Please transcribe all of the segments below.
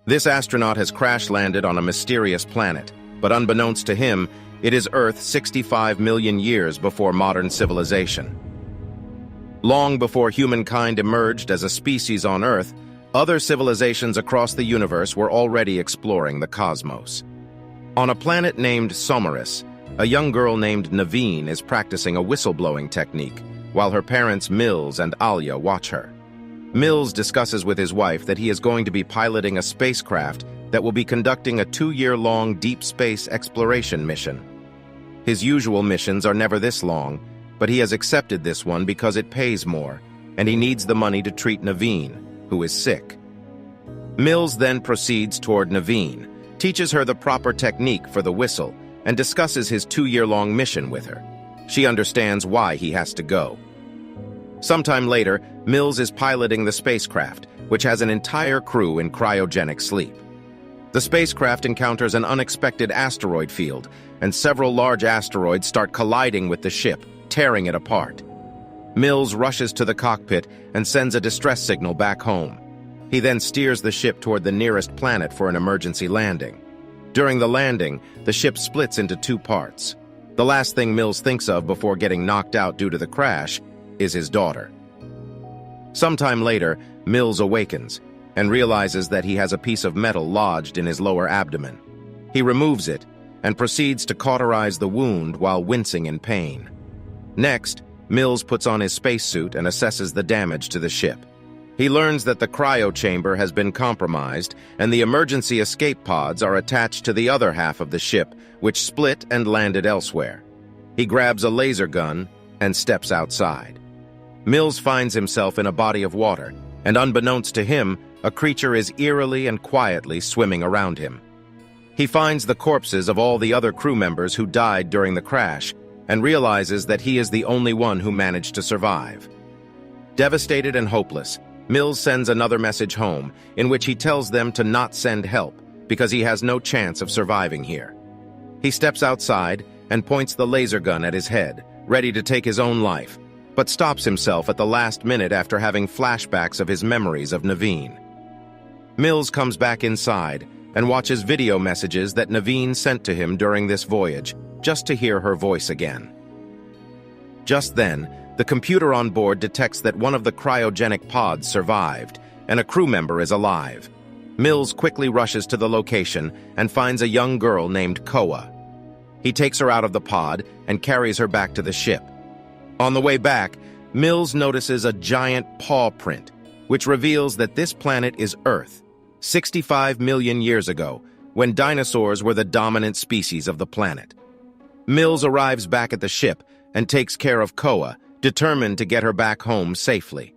This astronaut has crash-landed on a mysterious planet, but unbeknownst to him, it is Earth 65 million years before modern civilization. Long before humankind emerged as a species on Earth, other civilizations across the universe were already exploring the cosmos. On a planet named Somaris, a young girl named Naveen is practicing a whistleblowing technique, while her parents Mills and Alia watch her. Mills discusses with his wife that he is going to be piloting a spacecraft that will be conducting a 2-year-long deep space exploration mission. His usual missions are never this long, but he has accepted this one because it pays more, and he needs the money to treat Naveen, who is sick. Mills then proceeds toward Naveen, teaches her the proper technique for the whistle, and discusses his 2-year-long mission with her. She understands why he has to go. Sometime later, Mills is piloting the spacecraft, which has an entire crew in cryogenic sleep. The spacecraft encounters an unexpected asteroid field, and several large asteroids start colliding with the ship, tearing it apart. Mills rushes to the cockpit and sends a distress signal back home. He then steers the ship toward the nearest planet for an emergency landing. During the landing, the ship splits into 2 parts. The last thing Mills thinks of before getting knocked out due to the crash is his daughter. Sometime later, Mills awakens and realizes that he has a piece of metal lodged in his lower abdomen. He removes it and proceeds to cauterize the wound while wincing in pain. Next, Mills puts on his spacesuit and assesses the damage to the ship. He learns that the cryo chamber has been compromised and the emergency escape pods are attached to the other half of the ship, which split and landed elsewhere. He grabs a laser gun and steps outside. Mills finds himself in a body of water, and unbeknownst to him, a creature is eerily and quietly swimming around him. He finds the corpses of all the other crew members who died during the crash, and realizes that he is the only one who managed to survive. Devastated and hopeless, Mills sends another message home, in which he tells them to not send help, because he has no chance of surviving here. He steps outside and points the laser gun at his head, ready to take his own life, but stops himself at the last minute after having flashbacks of his memories of Naveen. Mills comes back inside and watches video messages that Naveen sent to him during this voyage, just to hear her voice again. Just then, the computer on board detects that one of the cryogenic pods survived, and a crew member is alive. Mills quickly rushes to the location and finds a young girl named Koa. He takes her out of the pod and carries her back to the ship. On the way back, Mills notices a giant paw print, which reveals that this planet is Earth, 65 million years ago, when dinosaurs were the dominant species of the planet. Mills arrives back at the ship and takes care of Koa, determined to get her back home safely.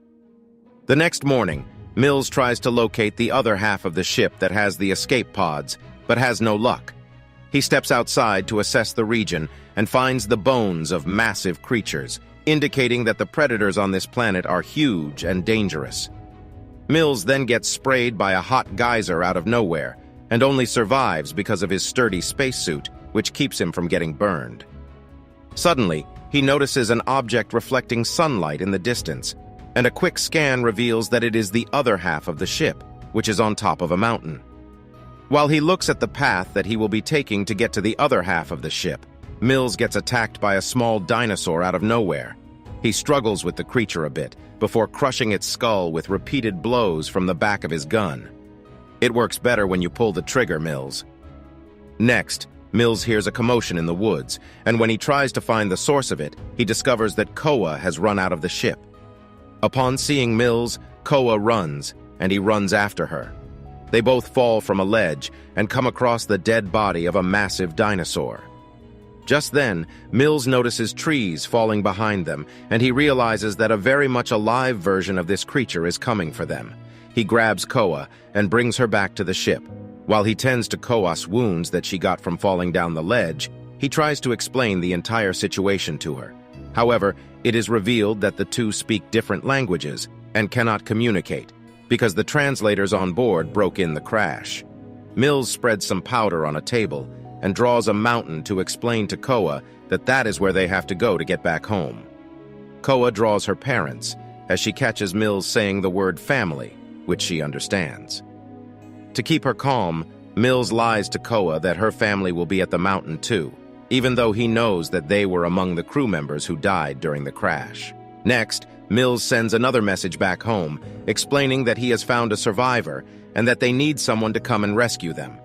The next morning, Mills tries to locate the other half of the ship that has the escape pods, but has no luck. He steps outside to assess the region and finds the bones of massive creatures, indicating that the predators on this planet are huge and dangerous. Mills then gets sprayed by a hot geyser out of nowhere, and only survives because of his sturdy spacesuit, which keeps him from getting burned. Suddenly, he notices an object reflecting sunlight in the distance, and a quick scan reveals that it is the other half of the ship, which is on top of a mountain. While he looks at the path that he will be taking to get to the other half of the ship, Mills gets attacked by a small dinosaur out of nowhere. He struggles with the creature a bit, before crushing its skull with repeated blows from the back of his gun. It works better when you pull the trigger, Mills. Next, Mills hears a commotion in the woods, and when he tries to find the source of it, he discovers that Koa has run out of the ship. Upon seeing Mills, Koa runs, and he runs after her. They both fall from a ledge and come across the dead body of a massive dinosaur. Just then, Mills notices trees falling behind them, and he realizes that a very much alive version of this creature is coming for them. He grabs Koa and brings her back to the ship. While he tends to Koa's wounds that she got from falling down the ledge, he tries to explain the entire situation to her. However, it is revealed that the two speak different languages and cannot communicate, because the translators on board broke in the crash. Mills spreads some powder on a table and draws a mountain to explain to Koa that that is where they have to go to get back home. Koa draws her parents, as she catches Mills saying the word family, which she understands. To keep her calm, Mills lies to Koa that her family will be at the mountain too, even though he knows that they were among the crew members who died during the crash. Next, Mills sends another message back home, explaining that he has found a survivor and that they need someone to come and rescue them.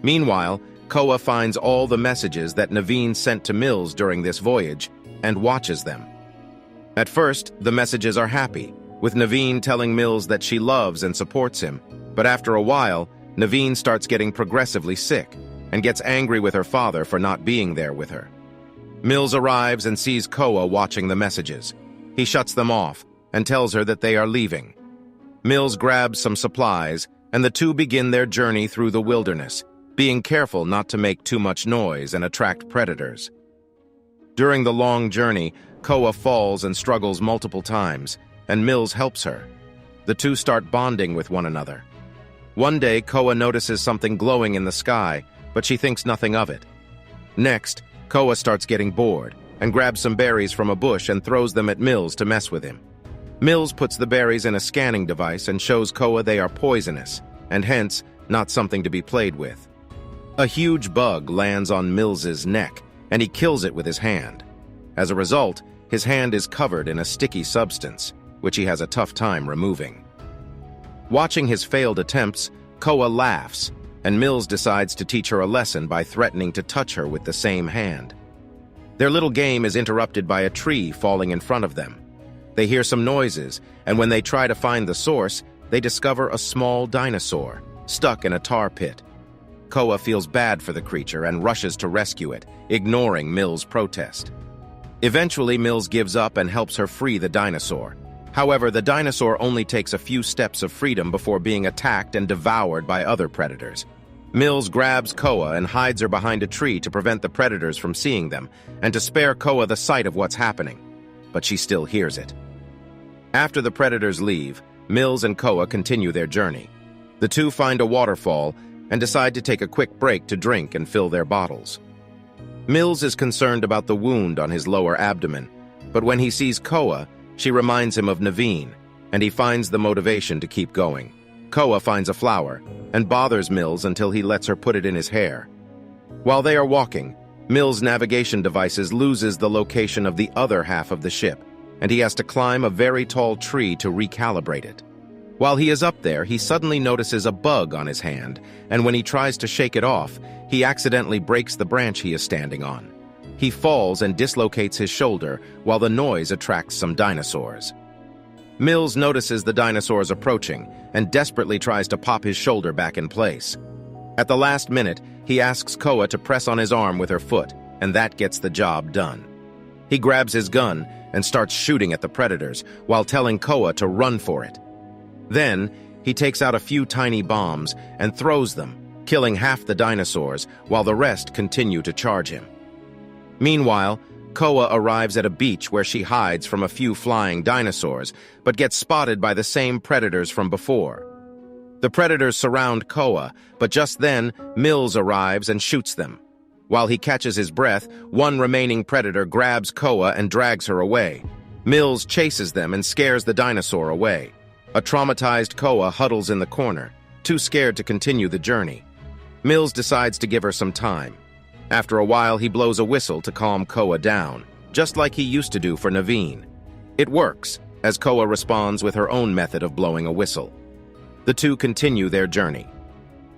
Meanwhile, Koa finds all the messages that Naveen sent to Mills during this voyage and watches them. At first, the messages are happy, with Naveen telling Mills that she loves and supports him, but after a while, Naveen starts getting progressively sick and gets angry with her father for not being there with her. Mills arrives and sees Koa watching the messages. He shuts them off and tells her that they are leaving. Mills grabs some supplies, and the two begin their journey through the wilderness, being careful not to make too much noise and attract predators. During the long journey, Koa falls and struggles multiple times, and Mills helps her. The two start bonding with one another. One day, Koa notices something glowing in the sky, but she thinks nothing of it. Next, Koa starts getting bored and grabs some berries from a bush and throws them at Mills to mess with him. Mills puts the berries in a scanning device and shows Koa they are poisonous, and hence, not something to be played with. A huge bug lands on Mills's neck, and he kills it with his hand. As a result, his hand is covered in a sticky substance, which he has a tough time removing. Watching his failed attempts, Koa laughs, and Mills decides to teach her a lesson by threatening to touch her with the same hand. Their little game is interrupted by a tree falling in front of them. They hear some noises, and when they try to find the source, they discover a small dinosaur, stuck in a tar pit. Koa feels bad for the creature and rushes to rescue it, ignoring Mills' protest. Eventually, Mills gives up and helps her free the dinosaur. However, the dinosaur only takes a few steps of freedom before being attacked and devoured by other predators. Mills grabs Koa and hides her behind a tree to prevent the predators from seeing them and to spare Koa the sight of what's happening, but she still hears it. After the predators leave, Mills and Koa continue their journey. The two find a waterfall and decide to take a quick break to drink and fill their bottles. Mills is concerned about the wound on his lower abdomen, but when he sees Koa, she reminds him of Naveen, and he finds the motivation to keep going. Koa finds a flower and bothers Mills until he lets her put it in his hair. While they are walking, Mills' navigation devices loses the location of the other half of the ship, and he has to climb a very tall tree to recalibrate it. While he is up there, he suddenly notices a bug on his hand, and when he tries to shake it off, he accidentally breaks the branch he is standing on. He falls and dislocates his shoulder, while the noise attracts some dinosaurs. Mills notices the dinosaurs approaching and desperately tries to pop his shoulder back in place. At the last minute, he asks Koa to press on his arm with her foot, and that gets the job done. He grabs his gun and starts shooting at the predators, while telling Koa to run for it. Then, he takes out a few tiny bombs and throws them, killing half the dinosaurs, while the rest continue to charge him. Meanwhile, Koa arrives at a beach where she hides from a few flying dinosaurs, but gets spotted by the same predators from before. The predators surround Koa, but just then, Mills arrives and shoots them. While he catches his breath, one remaining predator grabs Koa and drags her away. Mills chases them and scares the dinosaur away. A traumatized Koa huddles in the corner, too scared to continue the journey. Mills decides to give her some time. After a while, he blows a whistle to calm Koa down, just like he used to do for Naveen. It works, as Koa responds with her own method of blowing a whistle. The two continue their journey.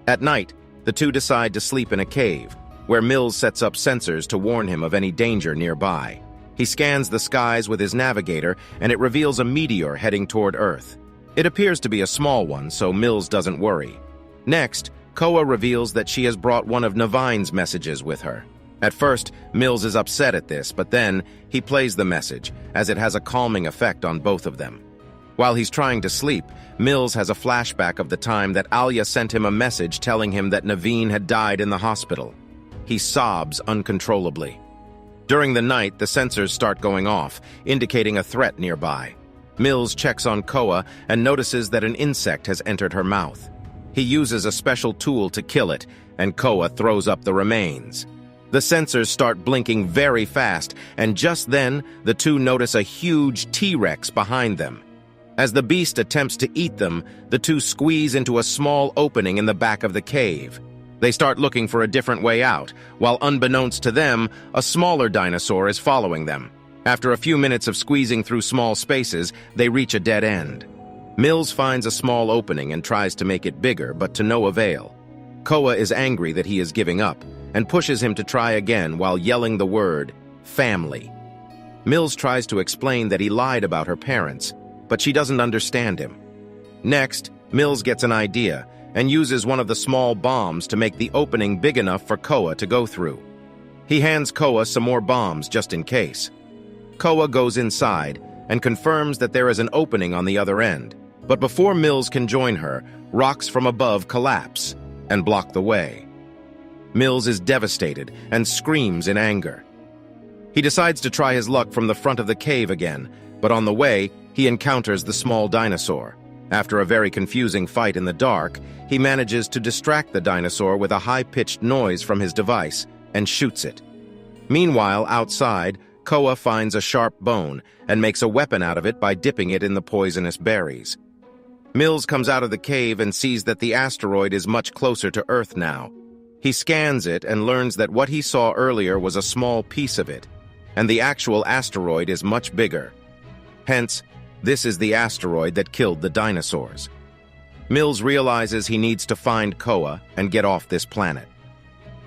At night, the two decide to sleep in a cave, where Mills sets up sensors to warn him of any danger nearby. He scans the skies with his navigator, and it reveals a meteor heading toward Earth. It appears to be a small one, so Mills doesn't worry. Next, Koa reveals that she has brought one of Naveen's messages with her. At first, Mills is upset at this, but then he plays the message, as it has a calming effect on both of them. While he's trying to sleep, Mills has a flashback of the time that Alia sent him a message telling him that Naveen had died in the hospital. He sobs uncontrollably. During the night, the sensors start going off, indicating a threat nearby. Mills checks on Koa and notices that an insect has entered her mouth. He uses a special tool to kill it, and Koa throws up the remains. The sensors start blinking very fast, and just then, the two notice a huge T-Rex behind them. As the beast attempts to eat them, the two squeeze into a small opening in the back of the cave. They start looking for a different way out, while unbeknownst to them, a smaller dinosaur is following them. After a few minutes of squeezing through small spaces, they reach a dead end. Mills finds a small opening and tries to make it bigger, but to no avail. Koa is angry that he is giving up, and pushes him to try again while yelling the word, family. Mills tries to explain that he lied about her parents, but she doesn't understand him. Next, Mills gets an idea and uses one of the small bombs to make the opening big enough for Koa to go through. He hands Koa some more bombs just in case. Koa goes inside and confirms that there is an opening on the other end, but before Mills can join her, rocks from above collapse and block the way. Mills is devastated and screams in anger. He decides to try his luck from the front of the cave again, but on the way, he encounters the small dinosaur. After a very confusing fight in the dark, he manages to distract the dinosaur with a high-pitched noise from his device and shoots it. Meanwhile, outside, Koa finds a sharp bone and makes a weapon out of it by dipping it in the poisonous berries. Mills comes out of the cave and sees that the asteroid is much closer to Earth now. He scans it and learns that what he saw earlier was a small piece of it, and the actual asteroid is much bigger. Hence, this is the asteroid that killed the dinosaurs. Mills realizes he needs to find Koa and get off this planet.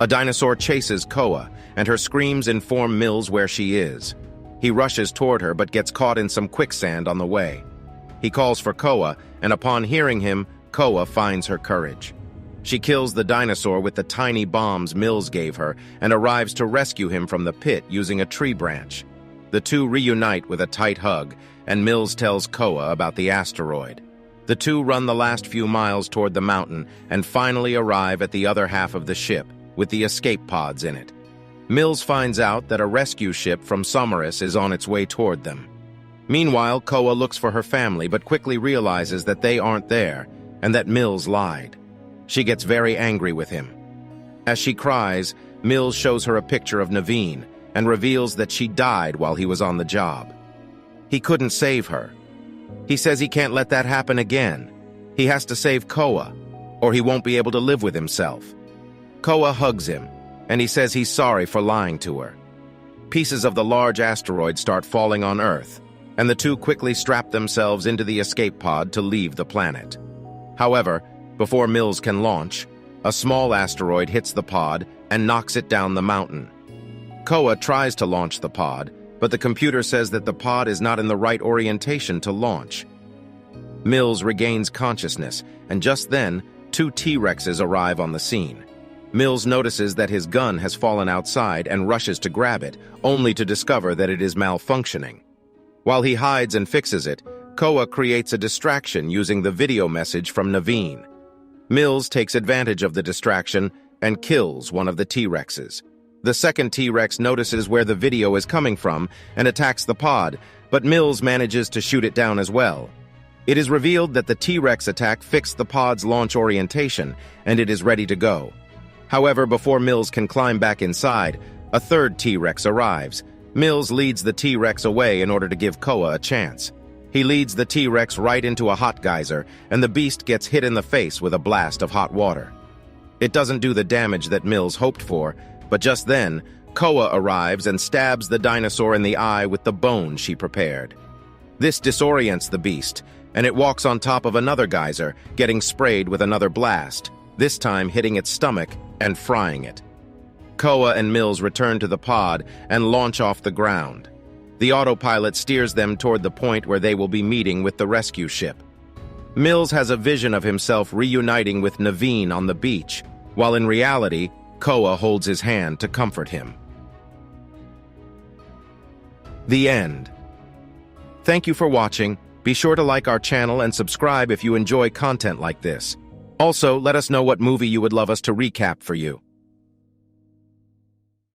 A dinosaur chases Koa, and her screams inform Mills where she is. He rushes toward her but gets caught in some quicksand on the way. He calls for Koa, and upon hearing him, Koa finds her courage. She kills the dinosaur with the tiny bombs Mills gave her and arrives to rescue him from the pit using a tree branch. The two reunite with a tight hug, and Mills tells Koa about the asteroid. The two run the last few miles toward the mountain and finally arrive at the other half of the ship, with the escape pods in it. Mills finds out that a rescue ship from Somaris is on its way toward them. Meanwhile, Koa looks for her family but quickly realizes that they aren't there and that Mills lied. She gets very angry with him. As she cries, Mills shows her a picture of Naveen and reveals that she died while he was on the job. He couldn't save her. He says he can't let that happen again. He has to save Koa, or he won't be able to live with himself. Koa hugs him, and he says he's sorry for lying to her. Pieces of the large asteroid start falling on Earth, and the two quickly strap themselves into the escape pod to leave the planet. However, before Mills can launch, a small asteroid hits the pod and knocks it down the mountain. Koa tries to launch the pod, but the computer says that the pod is not in the right orientation to launch. Mills regains consciousness, and just then, two T-Rexes arrive on the scene. Mills notices that his gun has fallen outside and rushes to grab it, only to discover that it is malfunctioning. While he hides and fixes it, Koa creates a distraction using the video message from Naveen. Mills takes advantage of the distraction and kills one of the T-Rexes. The second T-Rex notices where the video is coming from and attacks the pod, but Mills manages to shoot it down as well. It is revealed that the T-Rex attack fixed the pod's launch orientation, and it is ready to go. However, before Mills can climb back inside, a third T-Rex arrives. Mills leads the T-Rex away in order to give Koa a chance. He leads the T-Rex right into a hot geyser, and the beast gets hit in the face with a blast of hot water. It doesn't do the damage that Mills hoped for, but just then, Koa arrives and stabs the dinosaur in the eye with the bone she prepared. This disorients the beast, and it walks on top of another geyser, getting sprayed with another blast, this time hitting its stomach and frying it. Koa and Mills return to the pod and launch off the ground. The autopilot steers them toward the point where they will be meeting with the rescue ship. Mills has a vision of himself reuniting with Naveen on the beach, while in reality, Koa holds his hand to comfort him. The end. Thank you for watching. Be sure to like our channel and subscribe if you enjoy content like this. Also, let us know what movie you would love us to recap for you.